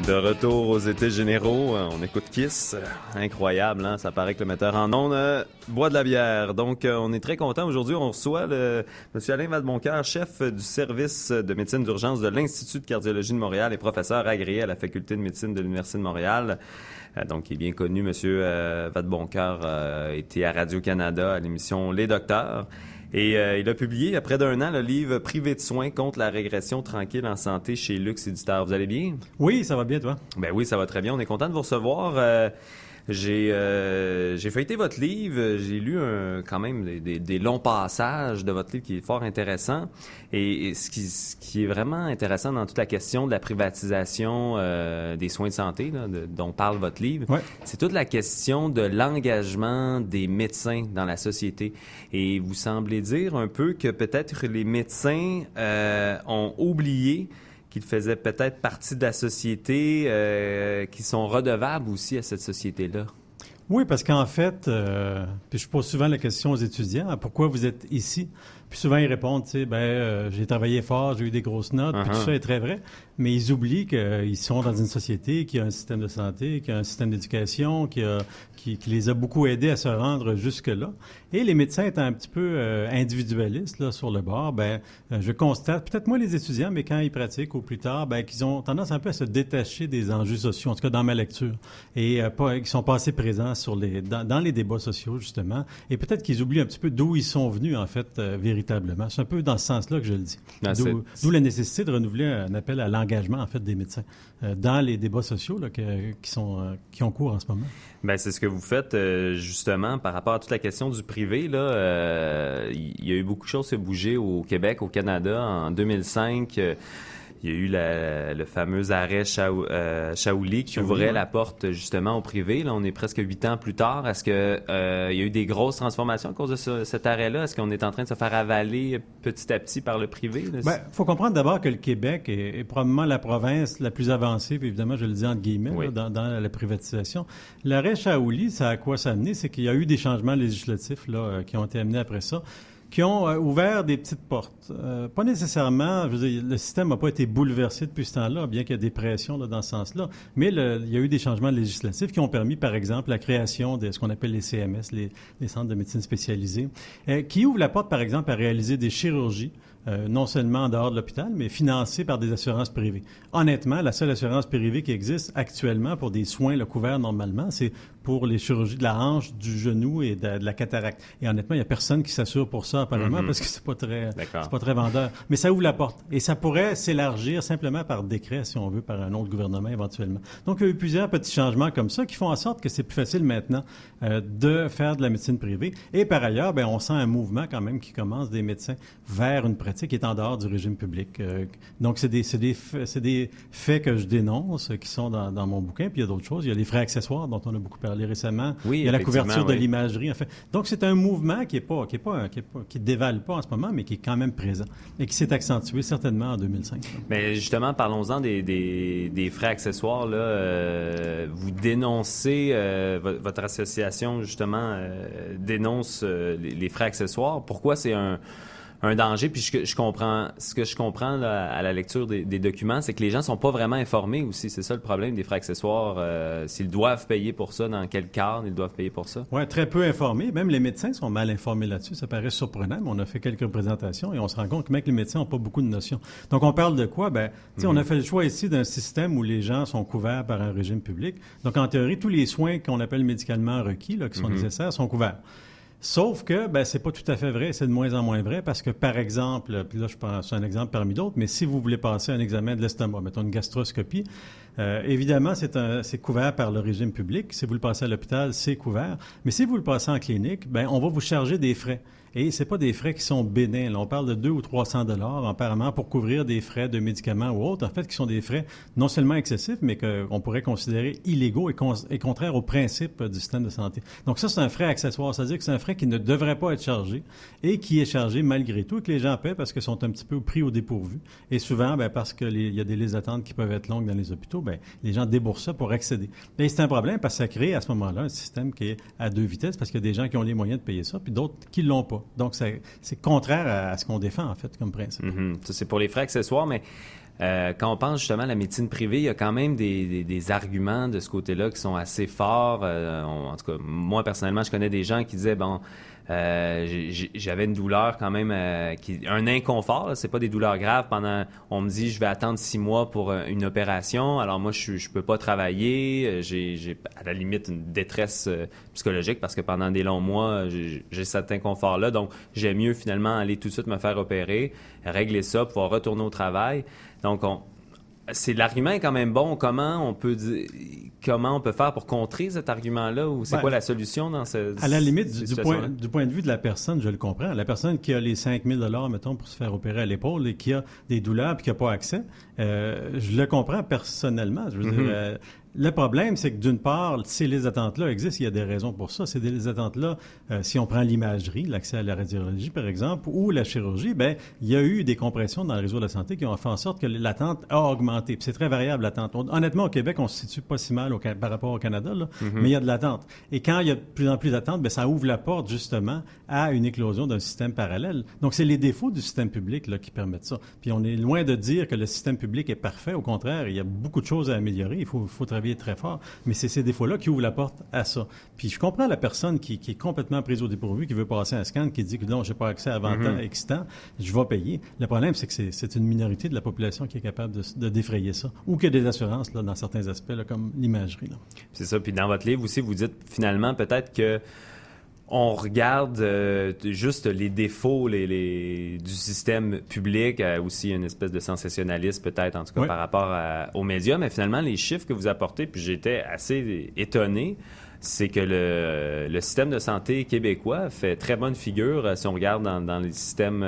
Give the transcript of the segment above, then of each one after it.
De retour aux étés généraux, on écoute Kiss. Incroyable, hein? Ça paraît que le metteur en ondes boit de la bière. Donc, on est très content. Aujourd'hui, on reçoit M. Alain Vadeboncoeur, chef du service de médecine d'urgence de l'Institut de cardiologie de Montréal et professeur agréé à la faculté de médecine de l'Université de Montréal. Donc, il est bien connu, M. Vadeboncoeur était à Radio-Canada à l'émission Les Docteurs. Et il a publié, il y a près d'un an, le livre « Privé de soins contre la régression tranquille en santé » chez Lux Éditeur. Vous allez bien? Oui, ça va bien, toi? Ben oui, ça va très bien. On est content de vous recevoir. J'ai feuilleté votre livre. J'ai lu quand même des longs passages de votre livre qui est fort intéressant. Et ce qui est vraiment intéressant dans toute la question de la privatisation des soins de santé dont parle votre livre, ouais. C'est toute la question de l'engagement des médecins dans la société. Et vous semblez dire un peu que peut-être les médecins ont oublié qu'ils faisaient peut-être partie de la société, qui sont redevables aussi à cette société-là. Oui, parce qu'en fait, puis je pose souvent la question aux étudiants, pourquoi vous êtes ici? Puis souvent, ils répondent, tu sais, j'ai travaillé fort, j'ai eu des grosses notes, puis tout ça est très vrai. Mais ils oublient qu'ils sont dans une société qui a un système de santé, qui a un système d'éducation, qui les a beaucoup aidés à se rendre jusque-là. Et les médecins étant un petit peu individualistes là, sur le bord, je constate, peut-être moins les étudiants, mais quand ils pratiquent ou plus tard, qu'ils ont tendance un peu à se détacher des enjeux sociaux, en tout cas dans ma lecture, et qu'ils sont pas assez présents dans les débats sociaux, justement. Et peut-être qu'ils oublient un petit peu d'où ils sont venus, en fait, véritablement. C'est un peu dans ce sens-là que je le dis. D'où la nécessité de renouveler un appel à l'engagement, en fait, des médecins dans les débats sociaux là, qui ont cours en ce moment. Bien, c'est ce que vous faites, justement, par rapport à toute la question du privé. Là, il y a eu beaucoup de choses qui ont bougé au Québec, au Canada. En 2005, il y a eu le fameux arrêt Shaouli qui ouvrait la porte, justement, au privé. Là, on est presque 8 ans plus tard. Est-ce que il y a eu des grosses transformations à cause de cet arrêt-là? Est-ce qu'on est en train de se faire avaler petit à petit par le privé? Il faut comprendre d'abord que le Québec est probablement la province la plus avancée, puis évidemment, je le dis entre guillemets, oui. là, dans la privatisation. L'arrêt Shaouli, ça a quoi ça amené? C'est qu'il y a eu des changements législatifs là, qui ont été amenés après ça, qui ont ouvert des petites portes. Pas nécessairement, je veux dire, le système n'a pas été bouleversé depuis ce temps-là, bien qu'il y ait des pressions là, dans ce sens-là, mais il y a eu des changements législatifs qui ont permis, par exemple, la création de ce qu'on appelle les CMS, les centres de médecine spécialisés, qui ouvrent la porte, par exemple, à réaliser des chirurgies, non seulement en dehors de l'hôpital, mais financées par des assurances privées. Honnêtement, la seule assurance privée qui existe actuellement pour des soins là, couverts normalement, c'est pour les chirurgies de la hanche, du genou et de la cataracte. Et honnêtement, il n'y a personne qui s'assure pour ça, apparemment, parce que c'est pas très vendeur. Mais ça ouvre la porte. Et ça pourrait s'élargir simplement par décret, si on veut, par un autre gouvernement éventuellement. Donc, il y a eu plusieurs petits changements comme ça qui font en sorte que c'est plus facile maintenant de faire de la médecine privée. Et par ailleurs, on sent un mouvement quand même qui commence des médecins vers une pratique qui est en dehors du régime public. Donc, c'est des faits que je dénonce, qui sont dans mon bouquin. Puis il y a d'autres choses. Il y a les frais accessoires dont on a beaucoup parlé récemment. Oui, il y a la couverture de l'imagerie. En fait. Donc, c'est un mouvement qui dévale pas en ce moment, mais qui est quand même présent et qui s'est accentué certainement en 2005. Mais justement, parlons-en des frais accessoires. Là, vous dénoncez, votre association, justement, dénonce les frais accessoires. Pourquoi c'est un danger? Puis ce que je comprends là, à la lecture des documents, c'est que les gens sont pas vraiment informés aussi. C'est ça le problème des frais accessoires. S'ils doivent payer pour ça, dans quel cadre ils doivent payer pour ça? Oui, très peu informés. Même les médecins sont mal informés là-dessus. Ça paraît surprenant, mais on a fait quelques présentations et on se rend compte que même les médecins n'ont pas beaucoup de notions. Donc, on parle de quoi? On a fait le choix ici d'un système où les gens sont couverts par un régime public. Donc, en théorie, tous les soins qu'on appelle médicalement requis, là, qui sont nécessaires, sont couverts. Sauf que, c'est pas tout à fait vrai, c'est de moins en moins vrai parce que, par exemple, puis là, je pense un exemple parmi d'autres, mais si vous voulez passer un examen de l'estomac, mettons une gastroscopie, évidemment, c'est couvert par le régime public. Si vous le passez à l'hôpital, c'est couvert. Mais si vous le passez en clinique, on va vous charger des frais. Et c'est pas des frais qui sont bénins. Là, on parle de 200 ou 300 $ apparemment pour couvrir des frais de médicaments ou autres, en fait, qui sont des frais non seulement excessifs, mais qu'on pourrait considérer illégaux et contraires aux principes du système de santé. Donc ça, c'est un frais accessoire. C'est-à-dire que c'est un frais qui ne devrait pas être chargé et qui est chargé malgré tout et que les gens paient parce qu'ils sont un petit peu pris au dépourvu. Et souvent, parce qu'il y a des listes d'attente qui peuvent être longues dans les hôpitaux, les gens déboursent ça pour accéder. Et c'est un problème parce que ça crée à ce moment-là un système qui est à deux vitesses parce qu'il y a des gens qui ont les moyens de payer ça puis d'autres qui l'ont pas. Donc, c'est contraire à ce qu'on défend, en fait, comme principe. Ça, c'est pour les frais accessoires, mais Quand on pense justement à la médecine privée, il y a quand même des arguments de ce côté-là qui sont assez forts. En tout cas, moi, personnellement, je connais des gens qui disaient, bon, j'avais une douleur quand même, un inconfort, là, c'est pas des douleurs graves. On me dit, je vais attendre 6 mois pour une opération. Alors moi, je peux pas travailler. J'ai à la limite une détresse psychologique parce que pendant des longs mois, j'ai cet inconfort-là. Donc, j'aime mieux finalement aller tout de suite me faire opérer, régler ça, pouvoir retourner au travail. Donc, l'argument est quand même bon. Comment on peut faire pour contrer cet argument-là, ou c'est quoi la solution dans à la limite, du point de vue de la personne, je le comprends. La personne qui a les 5 000 $, mettons, pour se faire opérer à l'épaule et qui a des douleurs et qui n'a pas accès, je le comprends personnellement. Je veux dire, le problème, c'est que d'une part, si les attentes-là existent, il y a des raisons pour ça. C'est des attentes-là, si on prend l'imagerie, l'accès à la radiologie, par exemple, ou la chirurgie, ben il y a eu des compressions dans le réseau de la santé qui ont fait en sorte que l'attente a augmenté. Puis c'est très variable, l'attente. Honnêtement, au Québec, on se situe pas si mal par rapport au Canada, là, mais il y a de l'attente. Et quand il y a de plus en plus d'attente, ben ça ouvre la porte, justement, à une éclosion d'un système parallèle. Donc, c'est les défauts du système public là, qui permettent ça. Puis on est loin de dire que le système public est parfait. Au contraire, il y a beaucoup de choses à améliorer. Il faut travailler très fort, mais c'est ces défauts-là qui ouvrent la porte à ça. Puis je comprends la personne qui est complètement prise au dépourvu, qui veut passer un scan, qui dit que non, j'ai pas accès avant temps, X temps, je vais payer. Le problème, c'est que c'est une minorité de la population qui est capable de défrayer ça, ou qu'il y a des assurances là, dans certains aspects, là, comme l'imagerie. Là. C'est ça. Puis dans votre livre aussi, vous dites finalement peut-être que on regarde juste les défauts du système public, aussi une espèce de sensationnalisme peut-être, en tout cas par rapport aux médias, mais finalement, les chiffres que vous apportez, puis j'étais assez étonné, c'est que le système de santé québécois fait très bonne figure. Si on regarde dans les systèmes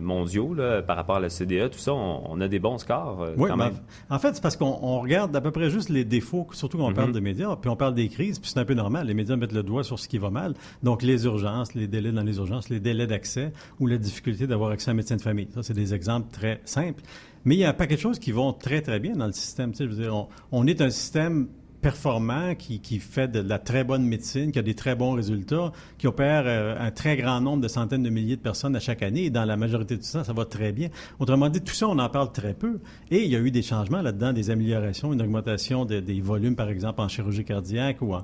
mondiaux, là, par rapport à la CDE, tout ça, on a des bons scores quand même. En fait, c'est parce qu'on regarde à peu près juste les défauts, surtout quand on parle de médias, puis on parle des crises, puis c'est un peu normal. Les médias mettent le doigt sur ce qui va mal. Donc, les urgences, les délais dans les urgences, les délais d'accès ou la difficulté d'avoir accès à un médecin de famille. Ça, c'est des exemples très simples. Mais il y a un paquet de choses qui vont très, très bien dans le système. Tu sais, je veux dire, on est un système performant, qui fait de la très bonne médecine, qui a des très bons résultats, qui opère un très grand nombre de centaines de milliers de personnes à chaque année, et dans la majorité du temps, ça va très bien. Autrement dit, tout ça, on en parle très peu, et il y a eu des changements là-dedans, des améliorations, une augmentation des volumes, par exemple, en chirurgie cardiaque ou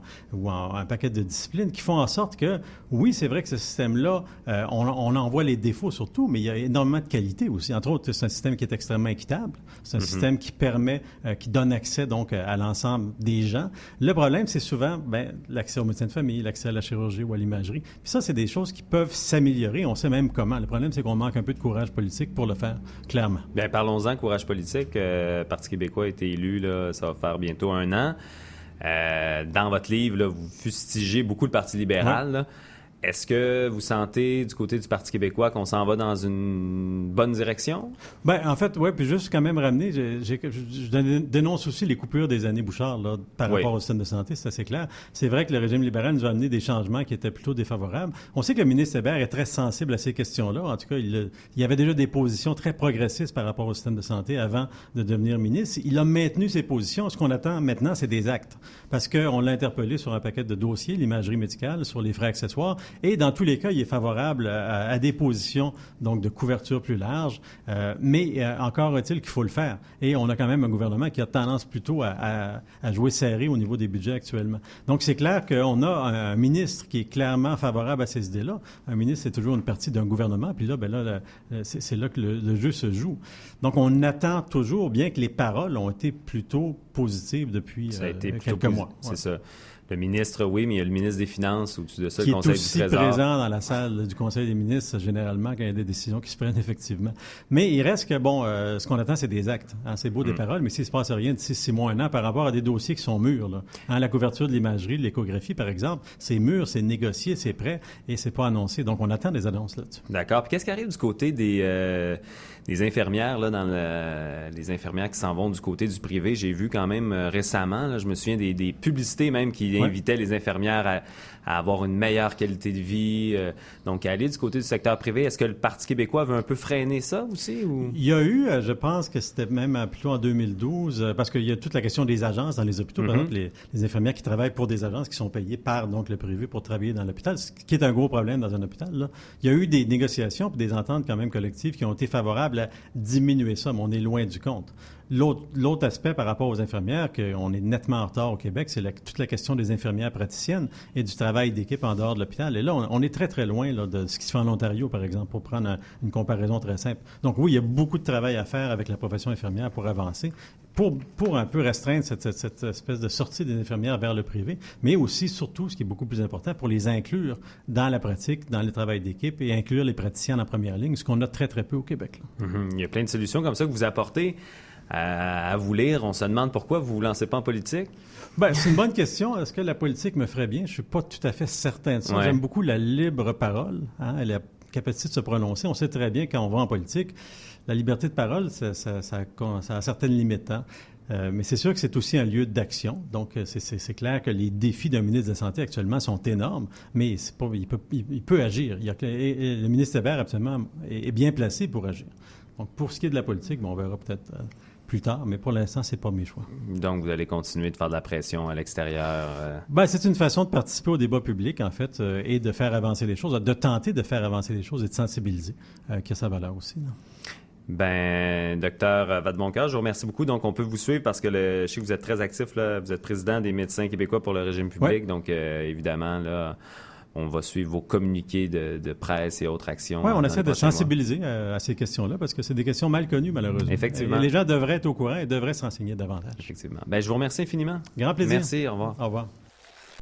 en un paquet de disciplines qui font en sorte que, oui, c'est vrai que ce système-là, on en voit les défauts surtout, mais il y a énormément de qualité aussi. Entre autres, c'est un système qui est extrêmement équitable, c'est un système qui permet, qui donne accès donc à l'ensemble des gens. Le problème, c'est souvent l'accès aux médecins de famille, l'accès à la chirurgie ou à l'imagerie. Puis ça, c'est des choses qui peuvent s'améliorer. On sait même comment. Le problème, c'est qu'on manque un peu de courage politique pour le faire, clairement. Bien, parlons-en, courage politique. Le Parti québécois a été élu, là, ça va faire bientôt 1 an. Dans votre livre, là, vous fustigez beaucoup le Parti libéral. Là. Est-ce que vous sentez, du côté du Parti québécois, qu'on s'en va dans une bonne direction? En fait, oui, puis juste quand même ramener, je dénonce aussi les coupures des années Bouchard là, par rapport au système de santé, c'est assez clair. C'est vrai que le régime libéral nous a amené des changements qui étaient plutôt défavorables. On sait que le ministre Hébert est très sensible à ces questions-là. En tout cas, il y avait déjà des positions très progressistes par rapport au système de santé avant de devenir ministre. Il a maintenu ses positions. Ce qu'on attend maintenant, c'est des actes. Parce qu'on l'a interpellé sur un paquet de dossiers, l'imagerie médicale, sur les frais accessoires. Et dans tous les cas, il est favorable à des positions donc de couverture plus large, mais encore est-il qu'il faut le faire. Et on a quand même un gouvernement qui a tendance plutôt à jouer serré au niveau des budgets actuellement. Donc c'est clair qu'on a un ministre qui est clairement favorable à ces idées-là. Un ministre, c'est toujours une partie d'un gouvernement, puis là, c'est là que le jeu se joue. Donc on attend toujours, bien que les paroles ont été plutôt positives depuis quelques mois. C'est ça. Le ministre, oui, mais il y a le ministre des Finances au-dessus de ça, le Conseil du Trésor. Qui est aussi présent dans la salle du Conseil des ministres, généralement, quand il y a des décisions qui se prennent, effectivement. Mais il reste que, ce qu'on attend, c'est des actes. Hein, c'est beau des paroles, mais s'il ne se passe rien d'ici 6 mois, 1 an, par rapport à des dossiers qui sont mûrs, là. Hein, la couverture de l'imagerie, de l'échographie, par exemple, c'est mûr, c'est négocié, c'est prêt, et c'est pas annoncé. Donc, on attend des annonces là-dessus. D'accord. Puis qu'est-ce qui arrive du côté des infirmières, là, les infirmières qui s'en vont du côté du privé? J'ai vu quand même récemment. Là. Je me souviens des publicités même qui invitaient les infirmières à avoir une meilleure qualité de vie. Donc, à aller du côté du secteur privé, est-ce que le Parti québécois veut un peu freiner ça aussi? Ou? Il y a eu, je pense que c'était même plutôt en 2012, parce qu'il y a toute la question des agences dans les hôpitaux. Par exemple, les infirmières qui travaillent pour des agences qui sont payées par donc le privé pour travailler dans l'hôpital, ce qui est un gros problème dans un hôpital. Là. Il y a eu des négociations et des ententes quand même collectives qui ont été favorables à diminuer ça, mais on est loin du compte. L'autre aspect par rapport aux infirmières, qu'on est nettement en retard au Québec, c'est toute la question des infirmières praticiennes et du travail d'équipe en dehors de l'hôpital. Et là, on est très, très loin là, de ce qui se fait en Ontario, par exemple, pour prendre une comparaison très simple. Donc oui, il y a beaucoup de travail à faire avec la profession infirmière pour avancer, pour un peu restreindre cette espèce de sortie des infirmières vers le privé, mais aussi, surtout, ce qui est beaucoup plus important, pour les inclure dans la pratique, dans le travail d'équipe et inclure les praticiens en première ligne, ce qu'on a très, très peu au Québec. Là. Il y a plein de solutions comme ça que vous apportez. À vous lire, on se demande pourquoi vous ne vous lancez pas en politique? Ben, c'est une bonne question. Est-ce que la politique me ferait bien? Je ne suis pas tout à fait certain de ça. Ouais. J'aime beaucoup la libre parole, la capacité de se prononcer. On sait très bien quand on va en politique, la liberté de parole, ça a certaines limites. Hein? Mais c'est sûr que c'est aussi un lieu d'action. Donc, c'est clair que les défis d'un ministre de la Santé actuellement sont énormes, mais il peut agir. Et le ministre Hébert, absolument, est bien placé pour agir. Donc, pour ce qui est de la politique, on verra peut-être plus tard, mais pour l'instant, c'est pas mes choix. Donc, vous allez continuer de faire de la pression à l'extérieur? Ben, c'est une façon de participer au débat public, en fait, et de faire avancer les choses, de tenter de faire avancer les choses et de sensibiliser, qui a sa valeur aussi. Là. Ben, docteur Vadeboncoeur, je vous remercie beaucoup. Donc, on peut vous suivre parce que je sais que vous êtes très actif, là. Vous êtes président des médecins québécois pour le régime public. Ouais. Donc, évidemment, là... On va suivre vos communiqués de presse et autres actions. Oui, on essaie de sensibiliser à ces questions-là parce que c'est des questions mal connues, malheureusement. Effectivement. Et les gens devraient être au courant et devraient se renseigner davantage. Effectivement. Ben, je vous remercie infiniment. Grand plaisir. Merci, au revoir. Au revoir.